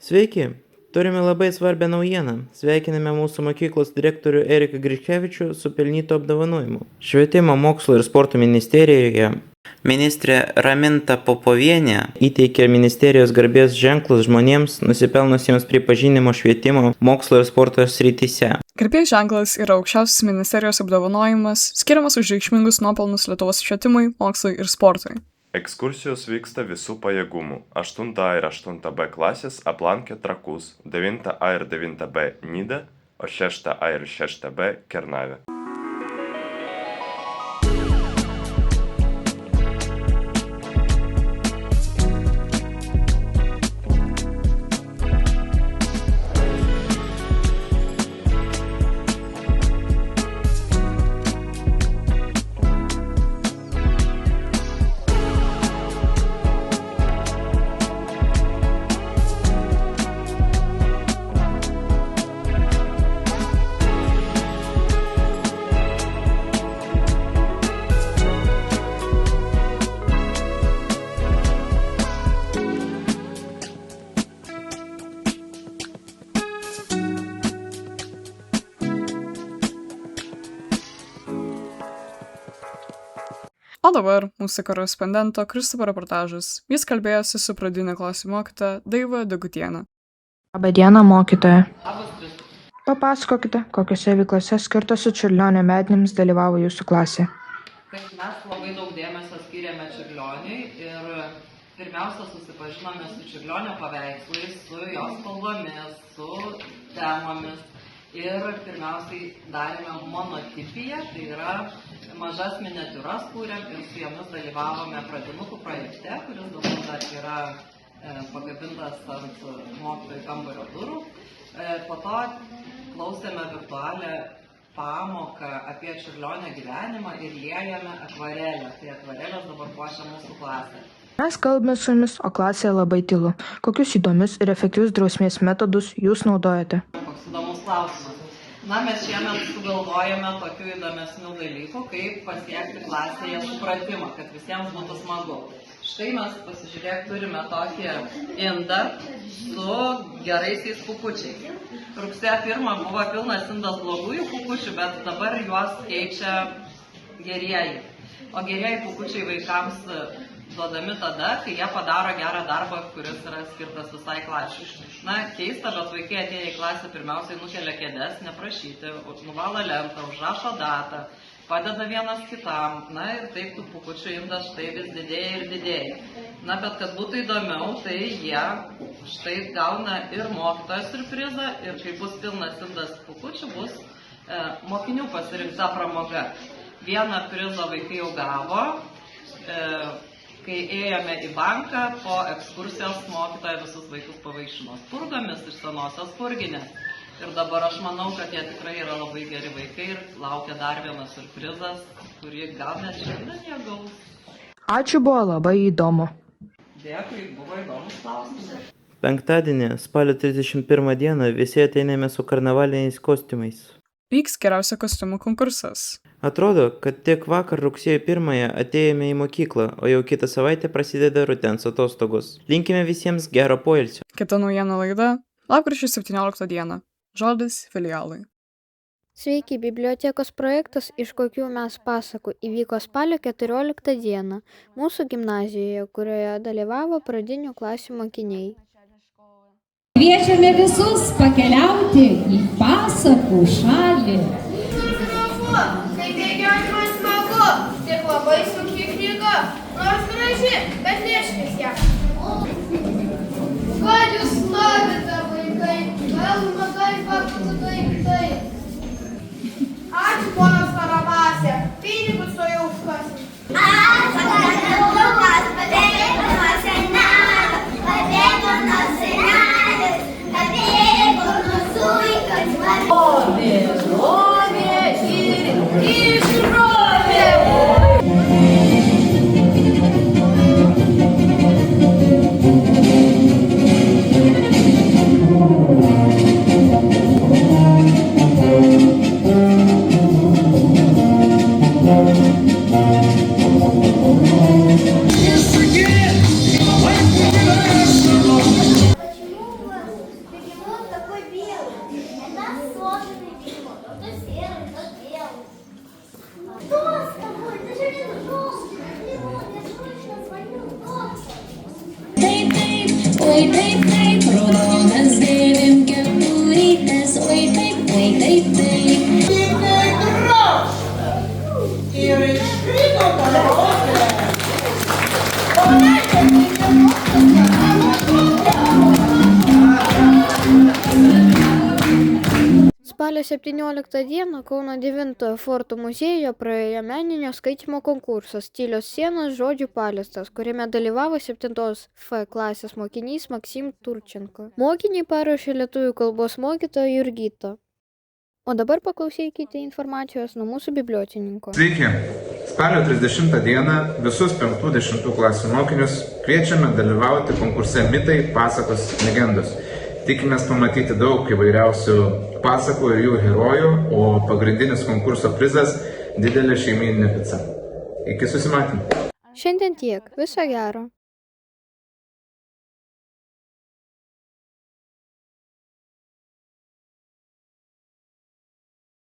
Sveiki! Turime labai svarbią naujieną. Sveikiname mūsų mokyklos direktorių Eriką Griškevičių su pelnytu apdovanojimu. Švietimo, mokslo ir sporto ministerijoje ministrė Raminta Popovienė įteikė ministerijos garbės ženklus žmonėms nusipelnusiems pripažinimo švietimo, mokslo ir sporto srityse. Garbės ženklas yra aukščiausias ministerijos apdovanojimas, skiriamas už reikšmingus nuopelnus Lietuvos švietimui, mokslui ir sportui. Ekskursijos vyksta visų pajėgumų. 8A ir 8B klasės aplankė Trakus, 9A ir 9B Nidą, o 6A ir 6B Kernavę. O dabar mūsų korespondento Kristupo reportažas. Jis kalbėjosi su pradinių klasių mokytoja Daiva Degutienė. Labą dieną, mokytoja. Papasakokite, kokiose veiklose skirtose Čiurlionio metinėms dalyvavo jūsų klasė. Mes labai daug dėmesio skiriame Čiurlioniui ir pirmiausia susipažinome su Čiurlionio paveikslais, su jo spalvomis, su temomis. Ir pirmiausiai darėme monotipiją, tai yra mažas miniatiūras kūrėm ir su jomis dalyvavome pradinukų projekte, kuris dabar dar yra pakabintas ant mokytojų kambario durų. Po to klausėme virtualią pamoką apie Čiurlionio gyvenimą ir liejame akvarelę. Tai akvarelės dabar puošia mūsų klasę. Mes kalbame su jumis, o klasėje labai tylu. Kokius įdomius ir efektyvius drausmės metodus jūs naudojate? Koks įdomus klausimas. Mes šiemet sugalvojame tokių įdomesnių dalykų, kaip pasiekti klasėje supratimą, kad visiems būtų smagu. Štai mes, pasižiūrėk, turime tokį indą su geraisiais pukučiais. Rugsėjo 1 buvo pilnas indas blogųjų pukučių, bet dabar juos keičia gerieji. O gerieji pukučiai vaikams duodami tada, kai jie padaro gerą darbą, kuris yra skirtas visai klasiai. Keista, bet vaikai atėję į klasę pirmiausiai nukelia kėdes, neprašyti, nuvalo lentą, užrašo datą, padeda vienas kitam, ir taip tų pukučių indas štai vis didėja ir didėja. Bet kad būtų įdomiau, tai jie štai gauna ir mokytojo surprizą, ir kai bus pilnas indas pukučių, bus mokinių pasirinkta pramoga. Vieną prizą vaikai jau gavo, kai ėjome į banką, po ekskursijos mokytoja visus vaikus pavaišino spurgomis iš senosios spurginės. Ir dabar aš manau, kad jie tikrai yra labai geri vaikai ir laukia dar vienas surprizas, kurį gal net šiandien jie gaus. Ačiū, buvo labai įdomu. Dėkui, buvo įdomus klausimas. Penktadienį, spalio 31 dieną, visi ateiname su karnavaliniais kostiumais. Vyks geriausio kostiumų konkursas. Atrodo, kad tik vakar rugsėjo 1 atėjome į mokyklą, o jau kitą savaitę prasideda rudens atostogos. Linkime visiems gero poilsio. Kita naujienų laida – lapkričio 17 dieną. Žodis filialui. Sveiki, bibliotekos projektas Iš kokių mes pasakų įvyko spalio 14 dieną mūsų gimnazijoje, kurioje dalyvavo pradinių klasių mokiniai. Kviečiame visus pakeliauti į pasakų šalį. Tai gyvenimas smagu, tik labai sunki knyga, nors graži, bet neškis ją. Ką jūs norite, vaikai? Galima kaip būtų daiktai. Ačiū, ponas Karabasė, pinigus to jau užkasim. oi taip, taip, raudonas dėvim kepurytes, oi taip, taip. Tiktai droš. Ir iškrito karosė. O Spalio 17 dieną Kauno 9 forto muziejuje praėjo meninio skaitymo konkursas Tylios sienos žodžių paliestas, kuriame dalyvavo 7 F klasės mokinys Maksim Turčenko. Mokinį paruošė lietuvių kalbos mokytoja Jurgita. O dabar paklausykite informacijos nuo mūsų bibliotininko. Sveiki! Spalio 30 dieną visus 5-10 klasių mokinius kviečiame dalyvauti konkurse Mitai, pasakos, legendos. Tikimės pamatyti daug įvairiausių pasakų ir jų herojų, o pagrindinis konkurso prizas – didelė šeimyninė pica. Iki susimatymų. Šiandien tiek. Viso gero.